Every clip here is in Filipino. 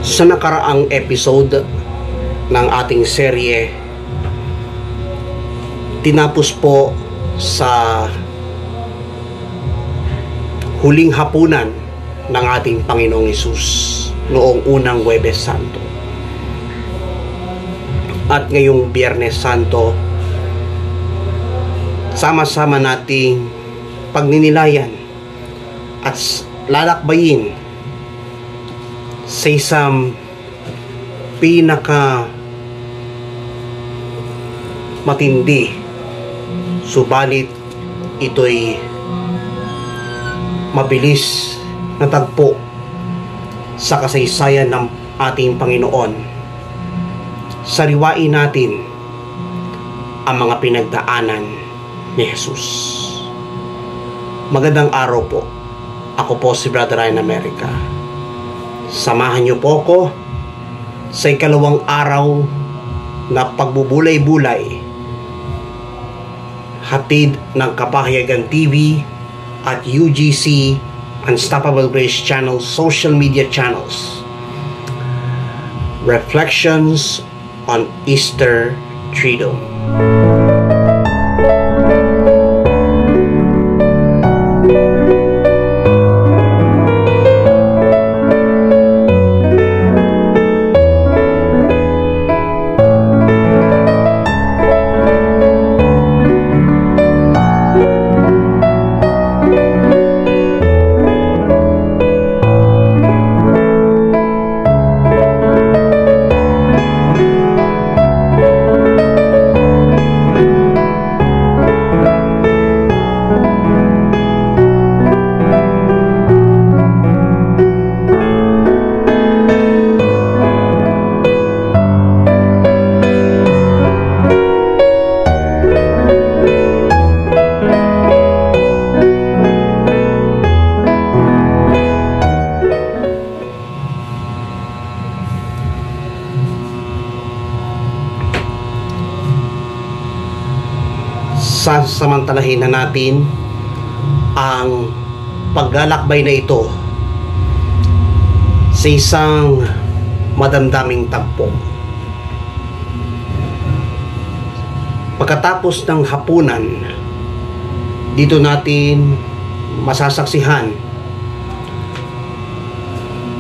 Sa nakaraang episode ng ating serye, tinapos po sa huling hapunan ng ating Panginoong Hesus noong unang Huwebes Santo. At ngayong Biyernes Santo, sama-sama nating pagninilayan at lalakbayin sa isang pinaka matindi, subalit ito'y mabilis na tagpo sa kasaysayan ng ating Panginoon. Sariwain natin ang mga pinagdaanan ni Jesus. Magandang araw po. Ako po si Brother Ryan America. Samahan niyo po ako sa ikalawang araw na pagbubulay-bulay, hatid ng Kapahayagan TV at UGC Unstoppable Grace Channel social media channels. Reflections on Easter Triduum. Sasamantalahin na natin ang paglalakbay na ito sa isang madamdaming tagpo. Pagkatapos ng hapunan, dito natin masasaksihan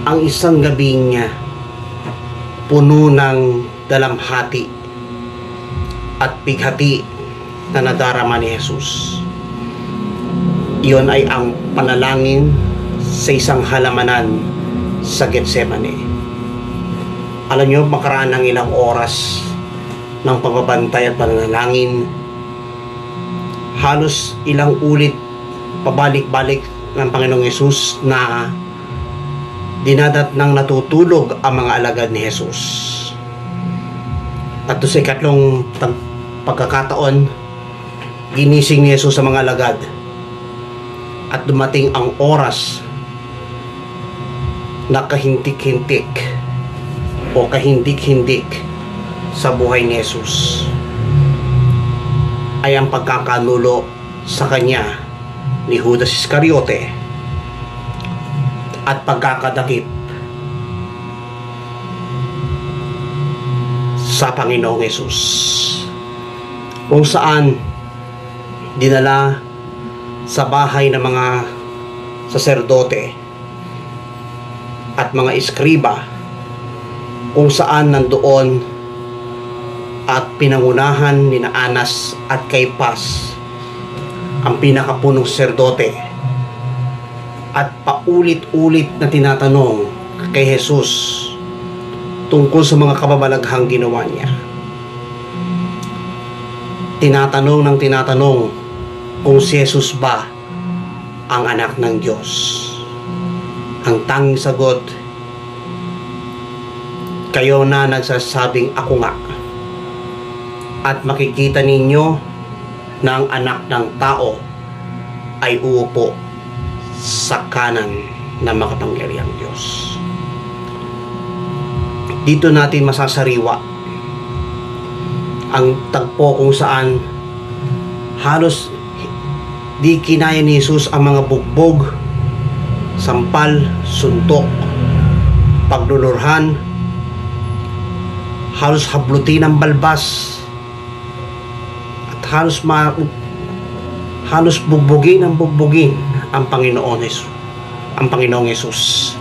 ang isang gabing puno ng dalamhati at bighati na nadarama ni Jesus. Iyon ay ang panalangin sa isang halamanan sa Getsemani. Alam nyo, makaraan ng ilang oras ng pagbabantay at pananalangin, halos ilang ulit pabalik-balik ng Panginoong Jesus na dinadatnang natutulog ang mga alagad ni Jesus. At sa ikatlong pagkakataon, ginising ni Jesus sa mga alagad at dumating ang oras na kahintik-hintik o kahindik-hindik sa buhay ni Jesus ay ang pagkakanulo sa kanya ni Judas Iscariote at pagkakadakip sa Panginoong Jesus, kung saan dinala sa bahay ng mga saserdote at mga iskriba, kung saan nandoon at pinangunahan ni Anas at Caiphas, ang pinakapunong saserdote, at paulit-ulit na tinatanong kay Jesus tungkol sa mga kababalaghang ginawa niya. Tinatanong kung si Jesus ba ang anak ng Diyos. Ang tanging sagot, kayo na nagsasabing ako nga, at makikita ninyo na ang anak ng tao ay uupo sa kanan ng makapangyarihang Diyos. Dito natin masasariwa ang tagpo kung saan halos di kinaya ni Jesus ang mga bugbog, sampal, suntok paglulurhan, halos hablutin ng balbas, at halos bugbugin ang Panginoong Hesus.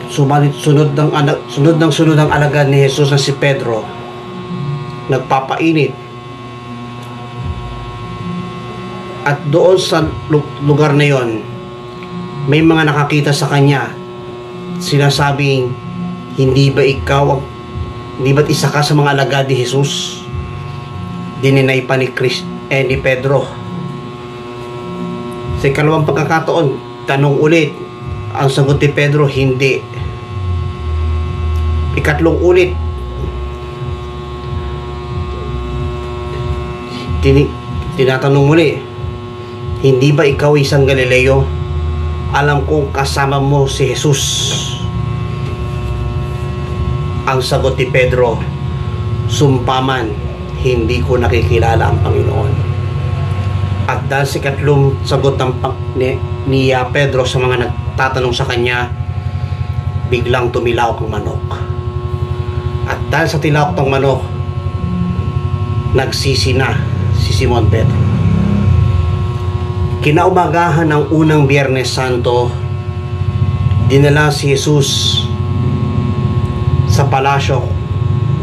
Sunod ng alagad ni Jesus na si Pedro, nagpapainit. At doon sa lugar na yon, may mga nakakita sa kanya, sinasabing, hindi ba't isa ka sa mga alagad ni Jesus? Dininay pa ni Pedro. Sa ikalawang pagkakataon, tanong ulit. Ang sagot ni Pedro, hindi. Ikatlong ulit, tinatanong muli, hindi ba ikaw isang Galileo? Alam kong kasama mo si Jesus. Ang sagot ni Pedro, sumpaman, hindi ko nakikilala ang Panginoon. At dahil sa ikatlong sagot ni Pedro sa mga nagtatanong sa kanya, biglang tumilawak ang manok. At dahil sa tilawak ng manok, nagsisi na si Simon Pedro. Kinaumagahan ng unang Biyernes Santo, dinala si Jesus sa palasyo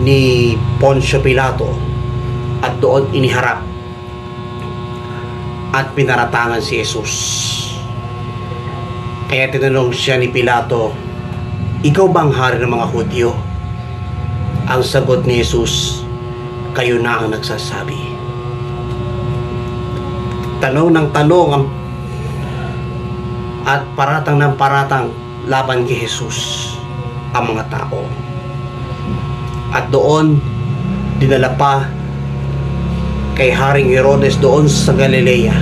ni Poncio Pilato at doon iniharap at pinaratangan si Jesus. Kaya tinanong siya ni Pilato, ikaw bang hari ng mga Hudyo? Ang sagot ni Jesus, kayo na ang nagsasabi. Tanong ng tanong at paratang ng paratang laban kay Jesus ang mga tao. At doon dinala pa kay Haring Herodes doon sa Galilea,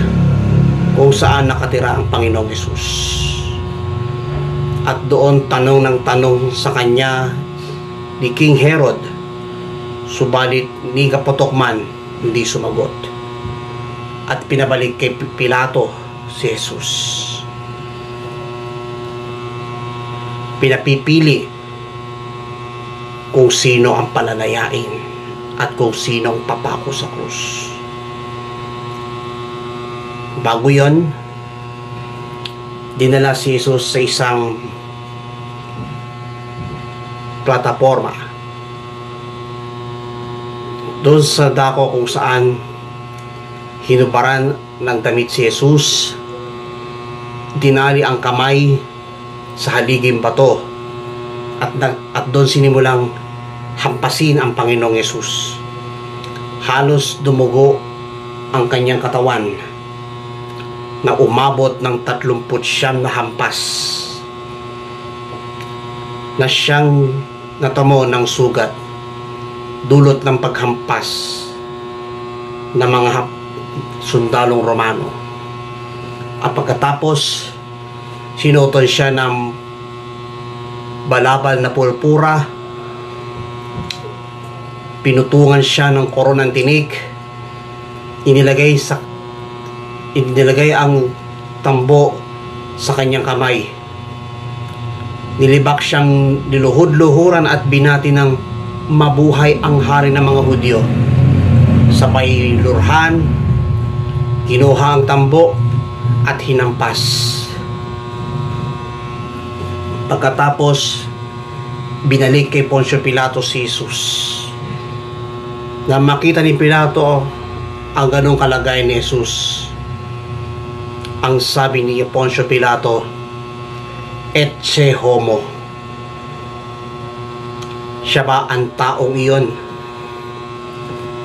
kung saan nakatira ang Panginoong Jesus. At doon tanong ng tanong sa kanya ni King Herod, subalit ni kaputok man hindi sumagot. At pinabalik kay Pilato si Jesus. Pinapipili kung sino ang palalayain at kung sino ang papako sa krus. Bago yon, dinala si Jesus sa isang plataforma doon sa dako kung saan hinubaran ng damit si Jesus, dinali ang kamay sa haliging bato at doon sinimulang hampasin ang Panginoong Yesus. Halos dumugo ang kanyang katawan na umabot ng 39 na hampas na siyang natamo ng sugat dulot ng paghampas ng mga sundalong Romano. At pagkatapos sinuoton siya ng balabal na purpura, pinutungan siya ng koronang tinik, inilagay ang tambo sa kanyang kamay, nilibak siyang niluhod-luhuran at binati ng mabuhay ang hari ng mga Hudyo. Sabay lurhan, kinuha ang tambo at hinampas. Pagkatapos binalik kay Poncio Pilato si Jesus. Na makita ni Pilato ang ganong kalagayan ni Jesus, ang sabi ni Poncio Pilato, Ecce homo. Siya ba ang taong iyon?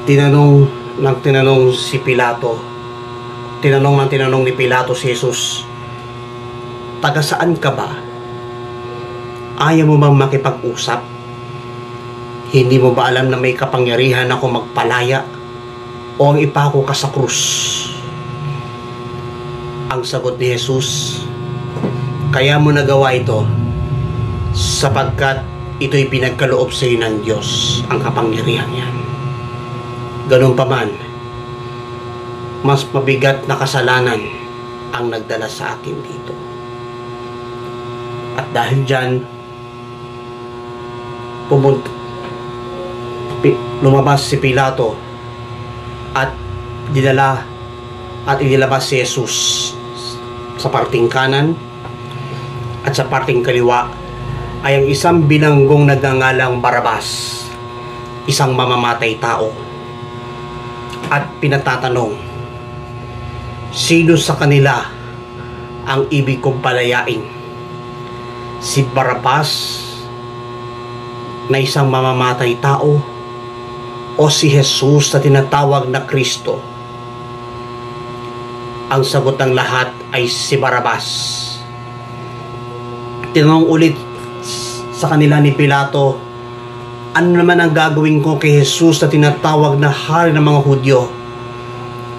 Tinanong si Pilato. Tinanong ni Pilato si Jesus, taga saan ka ba? Ayaw mo bang makipag-usap? Hindi mo ba alam na may kapangyarihan ako magpalaya o ang ipako ka sa krus? Ang sagot ni Jesus, kaya mo nagawa ito sapagkat ito'y pinagkaloob sa iyo ng Diyos, ang kapangyarihan yan. Ganun pa man, mas mabigat na kasalanan ang nagdala sa akin dito. At dahil dyan, lumabas si Pilato at dinala at inilabas si Jesus sa parting kanan, at sa parting kaliwa ay ang isang bilanggong nagngangalang Barabas, isang mamamatay tao. At pinatatanong, sino sa kanila ang ibig kong palayain? Si Barabas na isang mamamatay tao, o si Jesus na tinatawag na Kristo? Ang sagot ng lahat ay si Barabas. Tinanong ulit sa kanila ni Pilato, ano naman ang gagawin ko kay Jesus na tinatawag na hari ng mga Hudyo?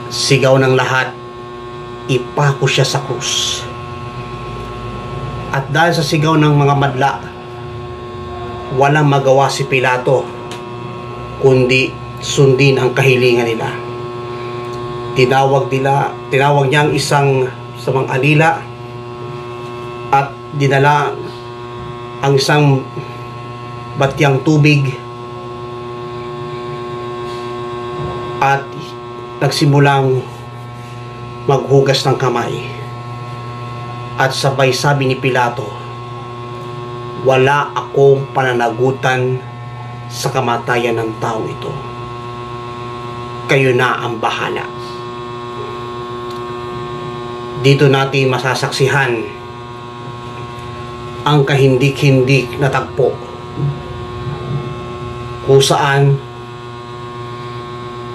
Sigaw ng lahat, ipako siya sa krus. At dahil sa sigaw ng mga madla, walang magawa si Pilato kundi sundin ang kahilingan nila. Tinawag niya ang isang sa mga alila at dinala ang isang batyang tubig at nagsimulang maghugas ng kamay. At sabay sabi ni Pilato, wala akong pananagutan sa kamatayan ng tao ito. Kayo na ang bahala. Dito natin masasaksihan ang kahindik-hindik na tagpo kung saan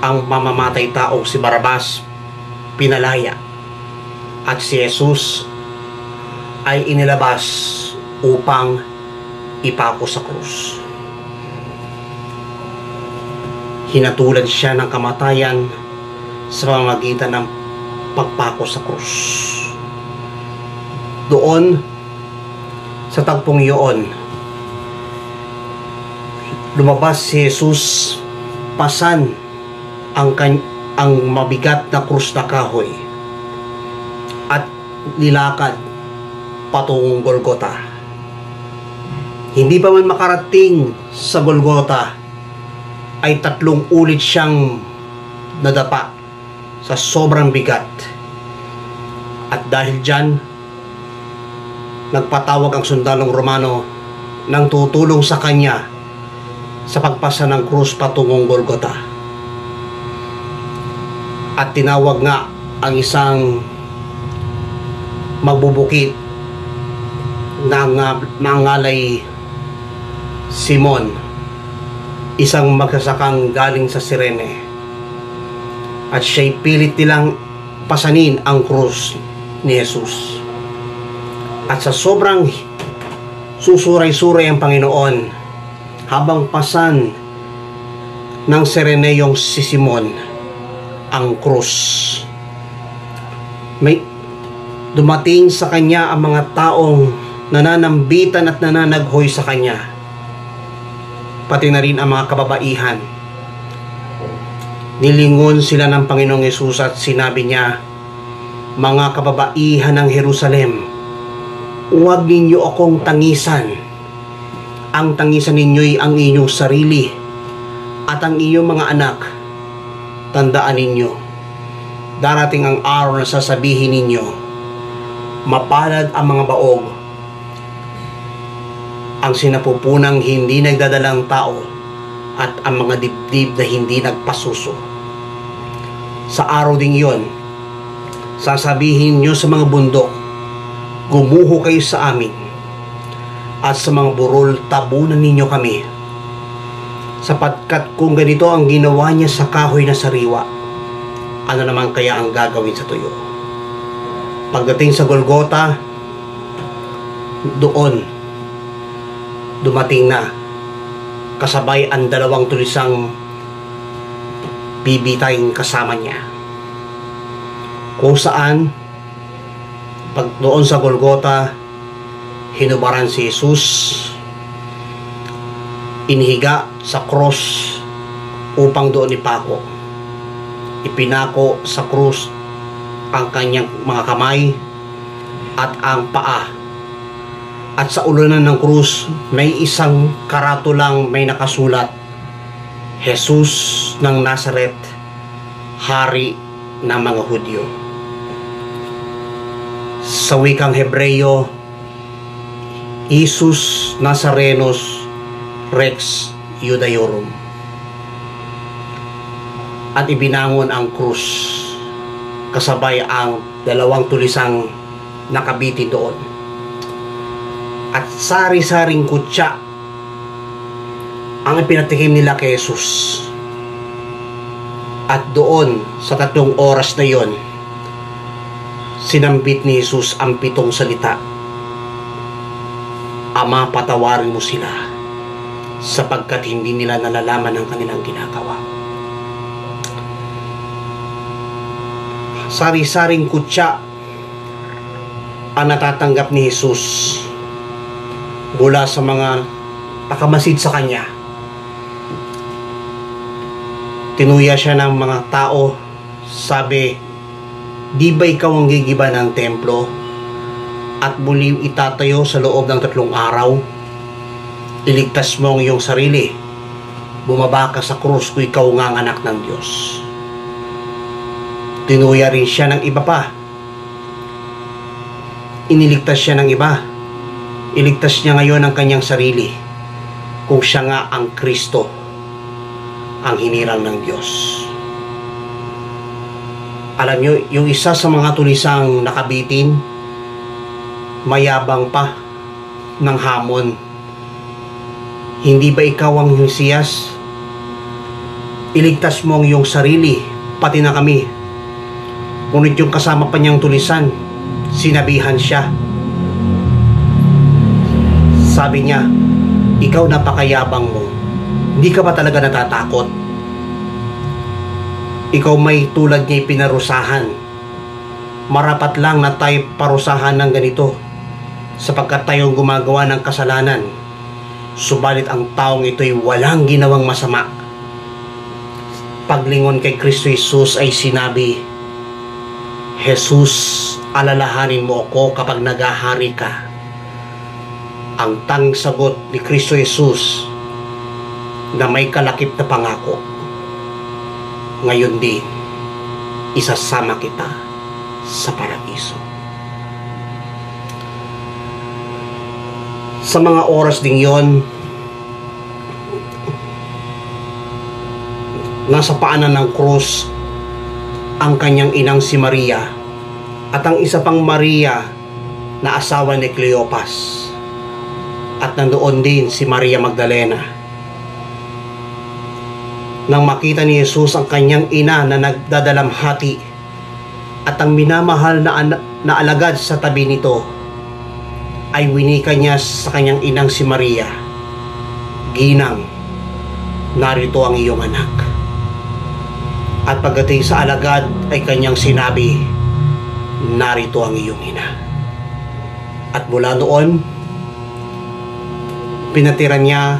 ang mamamatay taong si Barabas pinalaya at si Jesus ay inilabas upang ipako sa krus. Hinatulan siya ng kamatayan sa pamamagitan ng pagpako sa krus. Doon sa tagpong iyon, lumabas si Jesus, pasan ang mabigat na krus na kahoy at nilakad patungong Golgota. Hindi pa man makarating sa Golgota ay 3 ulit siyang nadapa sa sobrang bigat. At dahil dyan, nagpatawag ang sundalong Romano ng tutulong sa kanya sa pagpasa ng krus patungong Golgota. At tinawag nga ang isang magbubukit na nangalay Simon, isang magsasakang galing sa Cirene. At siya'y pilit nilang pasanin ang krus ni Jesus. At sa sobrang susuray-suray ang Panginoon, habang pasan ng Sireneyong si Simon ang krus, may dumating sa kanya ang mga taong nananambitan at nananaghoy sa kanya, pati na rin ang mga kababaihan. Nilingon sila ng Panginoong Hesus at sinabi niya, mga kababaihan ng Jerusalem, huwag ninyo akong tangisan. Ang tangisan ninyo'y ang inyong sarili at ang inyong mga anak. Tandaan ninyo, darating ang araw na sasabihin ninyo, mapalad ang mga baog, ang sinapupunang hindi nagdadalang tao, at ang mga dibdib na hindi nagpasuso. Sa araw ding iyon, sasabihin nyo sa mga bundok, gumuho kayo sa amin, at sa mga burol, tabunan ninyo kami, sapagkat kung ganito ang ginawa niya sa kahoy na sariwa, ano naman kaya ang gagawin sa tuyo? Pagdating sa Golgota, doon dumating na kasabay ang 2 tulisang bibitayin kasama niya, kung saan pag doon sa Golgota hinubaran si Jesus, inihiga sa cross upang doon ipinako sa krus ang kanyang mga kamay at ang paa At sa ulunan ng krus, may isang karatulang may nakasulat, Jesus ng Nazaret, Hari ng mga Hudyo. Sa wikang Hebreyo, Jesus Nazarenos Rex Judaeorum. At ibinangon ang krus, kasabay ang dalawang tulisang nakabiti doon. At sari-saring kutya ang ipinatikim nila kay Jesus. At doon, sa 3 oras na yon, sinambit ni Jesus ang 7 salita. Ama, patawarin mo sila, sapagkat hindi nila nalalaman ang kanilang ginagawa. Sari-saring kutya ang natatanggap ni Jesus mula sa mga nakamasid sa kanya. Tinuya siya ng mga tao, sabi, di ba ikaw ang gigiba ng templo at muli itatayo sa loob ng 3 araw? Iligtas mo ang iyong sarili. Bumaba ka sa krus kung ikaw nga ang anak ng Diyos. Tinuya rin siya ng iba pa. Iniligtas siya ng iba. Iligtas niya ngayon ang kanyang sarili kung siya nga ang Kristo, ang hinirang ng Diyos. Alam nyo, yung isa sa mga tulisang nakabitin, mayabang pa ng hamon. Hindi ba ikaw ang Mesiyas? Iligtas mo ang iyong sarili, pati na kami. Ngunit yung kasama pa niyang tulisan, sinabihan siya. Sabi niya, ikaw napakayabang mo. Hindi ka ba talaga natatakot? Ikaw may tulad niya pinarusahan. Marapat lang na tayo parusahan ng ganito, sapagkat tayong gumagawa ng kasalanan. Subalit ang taong ito'y walang ginawang masama. Paglingon kay Kristo Jesus ay sinabi, Jesus, alalahanin mo ako kapag naghahari ka. Ang tanging sagot ni Kristo Jesus na may kalakip na pangako, ngayon din, isasama kita sa paraiso. Sa mga oras ding yon, nasa paanan ng krus ang kanyang inang si Maria at ang isa pang Maria na asawa ni Cleopas. At nandoon din si Maria Magdalena. Nang makita ni Jesus ang kanyang ina na nagdadalamhati at ang minamahal na alagad sa tabi nito, ay winika niya sa kanyang inang si Maria, Ginang, narito ang iyong anak. At pagdating sa alagad ay kanyang sinabi, narito ang iyong ina. At mula noon, pinatira niya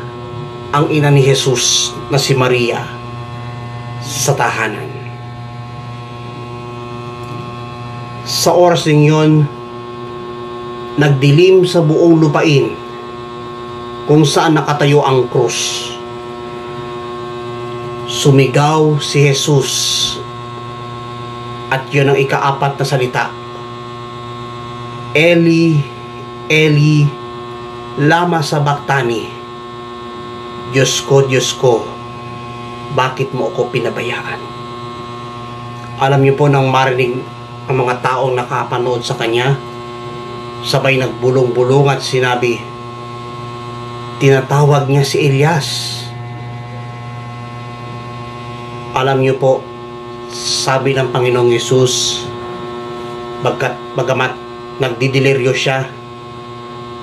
ang ina ni Jesus na si Maria sa tahanan. Sa oras din yon, nagdilim sa buong lupain kung saan nakatayo ang krus. Sumigaw si Jesus at yun ang ika-4 na salita, Eli, Eli, lama sabachthani, Diyos ko, bakit mo ako pinabayaan? Alam niyo po, nang marinig ang mga taong nakapanood sa kanya, sabay nagbulong-bulong at sinabi, tinatawag niya si Elias. Alam niyo po, sabi ng Panginoong Yesus, bagamat nagdidelirio siya,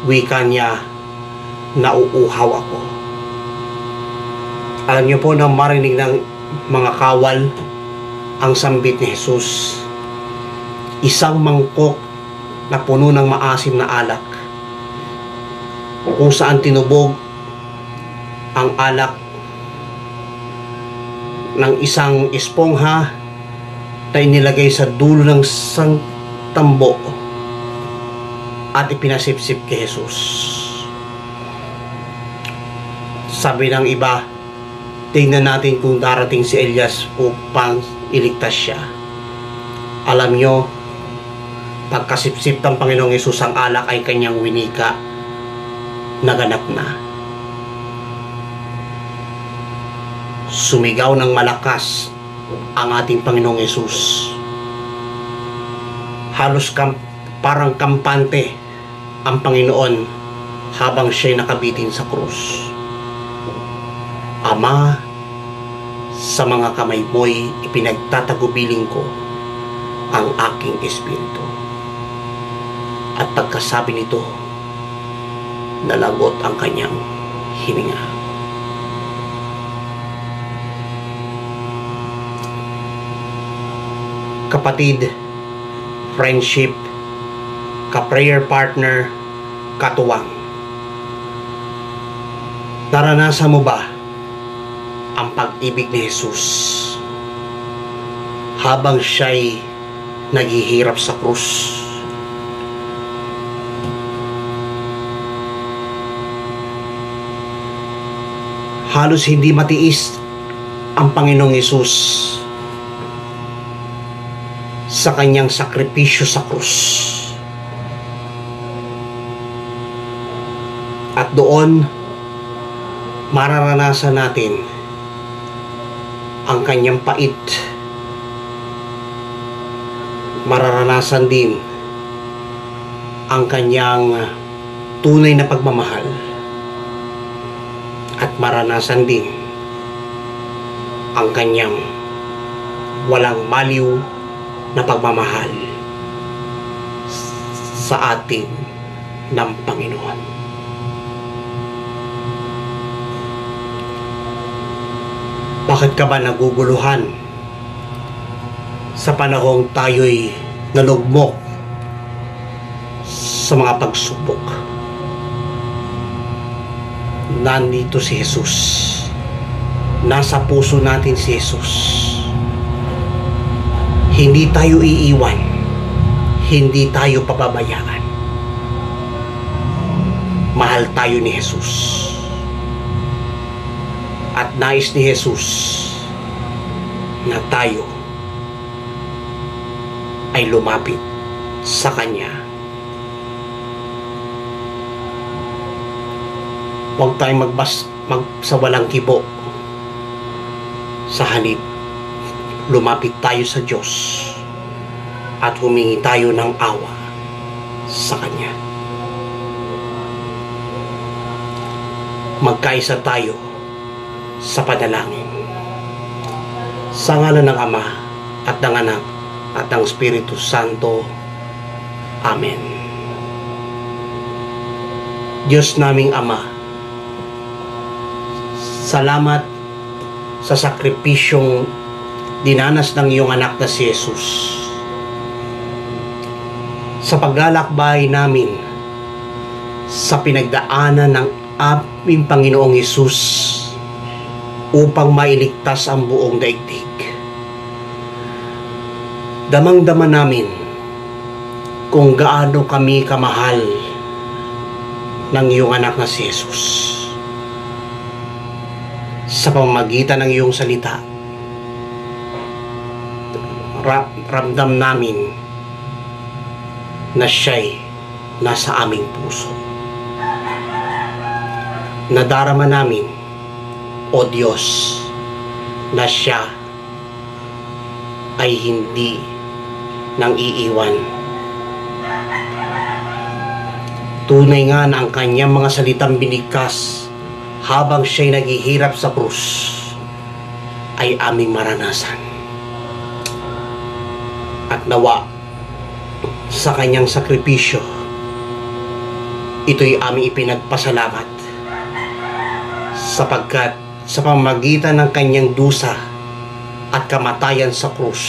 wika niya, nauuhaw ako. Alam niyo po, nang marinig ng mga kawal ang sambit ni Jesus, isang mangkok na puno ng maasim na alak, kung saan tinubog ang alak ng isang espongha na inilagay sa dulo ng isang tambo at ipinasipsip kay Jesus. Sabi ng iba, tingnan natin kung darating si Elias upang iligtas siya. Alam nyo, pagkasipsip ng Panginoong Hesus ang alak ay kanyang winika, naganap na. Sumigaw ng malakas ang ating Panginoong Hesus. Halos parang kampante ang Panginoon habang siya'y nakabitin sa krus. Ama, sa mga kamay mo'y ipinagtatagubilin ko ang aking espiritu. At pagkasabi nito, nalagot ang kanyang hininga. Kapatid, friendship, ka-prayer partner, katuwang. Naranasan mo ba ang pag-ibig ni Jesus habang siya'y naghihirap sa krus? Halos hindi matiis ang Panginoong Hesus sa kanyang sakripisyo sa krus. At doon, mararanasan natin ang kanyang pait. Mararanasan din ang kanyang tunay na pagmamahal. At maranasan din ang kanyang walang maliw na pagmamahal sa atin ng Panginoon. Bakit ka ba naguguluhan sa panahong tayo'y nalugmok sa mga pagsubok? Nandito si Jesus. Nasa puso natin si Jesus. Hindi tayo iiwan. Hindi tayo pababayaan. Mahal tayo ni Jesus. At nais ni Jesus na tayo ay lumapit sa Kanya. Huwag tayong sa walang kibo. Sa halip, lumapit tayo sa Diyos at humingi tayo ng awa sa Kanya. Magkaisa tayo sa panalangin. Sa ngalan ng Ama at ng Anak at ng Espiritu Santo. Amen. Diyos naming Ama, salamat sa sakripisyong dinanas ng iyong anak na si Jesus. Sa paglalakbay namin sa pinagdaanan ng aming Panginoong Hesus upang mailigtas ang buong daigdig. Damang-dama namin kung gaano kami kamahal ng iyong anak na si Jesus. Sa pamamagitan ng iyong salita, ramdam namin na siya'y nasa aming puso. Nadarama namin, O Diyos, na siya ay hindi nang iiwan. Tunay nga na ang kanyang mga salitang binigkas habang siya'y naghihirap sa krus ay aming maranasan. At nawa sa kanyang sakripisyo, ito'y aming ipinagpasalamat sapagkat sa pamamagitan ng kanyang dusa at kamatayan sa krus,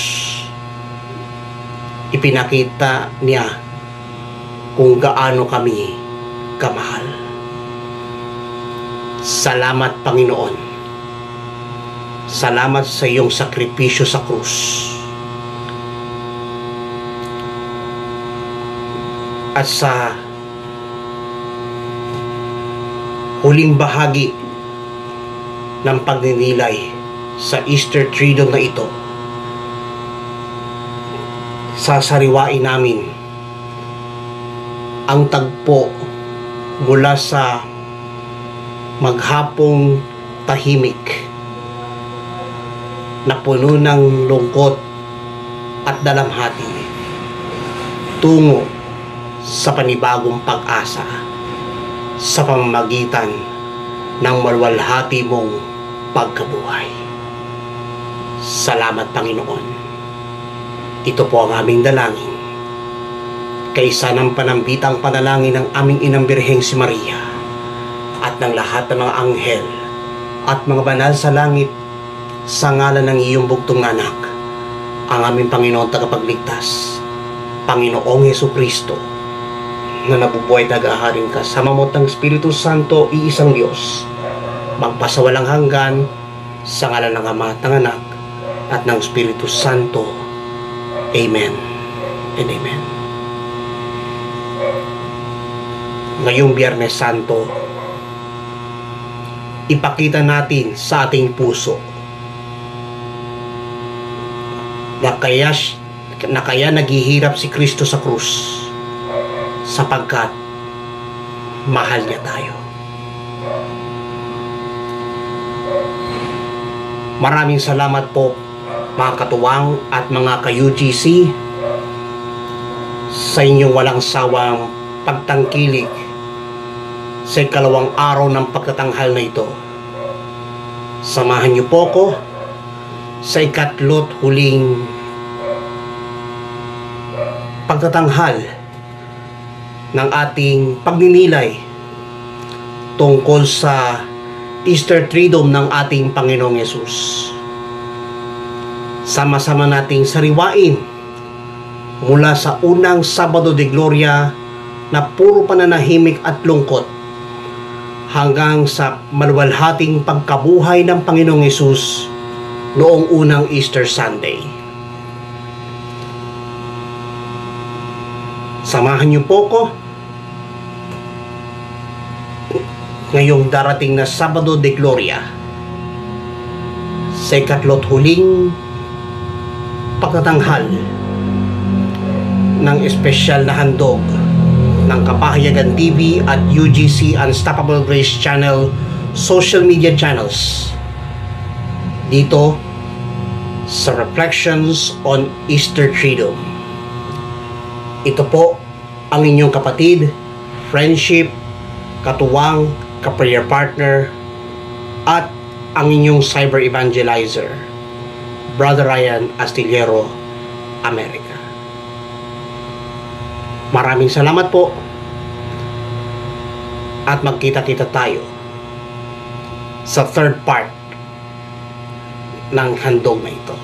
ipinakita niya kung gaano kami kamahal. Salamat, Panginoon. Salamat sa iyong sakripisyo sa krus. At sa huling bahagi ng pagninilay sa Easter Triduum na ito, sasariwain namin ang tagpo mula sa maghapong tahimik na puno ng lungkot at dalamhati tungo sa panibagong pag-asa sa pamamagitan ng malwalhati mong pagkabuhay. Salamat, Panginoon. Ito po ang aming dalangin kaysa ng panambitang panalangin ng aming Inang Birheng si Maria at ng lahat ng mga anghel at mga banal sa langit, sa ngalan ng iyong bugtong anak, ang aming Panginoon tagapagligtas, Panginoong Hesukristo, na nabubuhay tagaharing kasama mo ng Espiritu Santo, iisang Diyos, magpasawalang hanggan, sa ngalan ng Ama at ng Anak at ng Espiritu Santo. Amen and amen. Ngayong Biyernes Santo, ipakita natin sa ating puso na kaya naghihirap si Kristo sa krus sapagkat mahal niya tayo. Maraming salamat po mga katuwang at mga ka-UGC sa inyong walang sawang pagtangkilik sa ikalawang araw ng pagtatanghal na ito. Samahan niyo po ko sa ikatlo't huling pagtatanghal ng ating pagninilay tungkol sa Easter Triduum ng ating Panginoong Yesus. Sama-sama nating sariwain mula sa unang Sabado de Gloria na puro pananahimik at lungkot hanggang sa maluwalhating pagkabuhay ng Panginoong Yesus noong unang Easter Sunday. Samahan niyo po ko ngayong darating na Sabado de Gloria sa ikatlo't huling pagtatanghal ng espesyal na handog ng Kapahayagan TV at UGC Unstoppable Grace Channel social media channels dito sa Reflections on Easter Triduum. Ito po ang inyong kapatid, friendship, katuwang, ka-prayer partner, at ang inyong cyber evangelizer, Brother Ryan Astillero, America. Maraming salamat po at magkita-kita tayo sa third part ng handog na ito.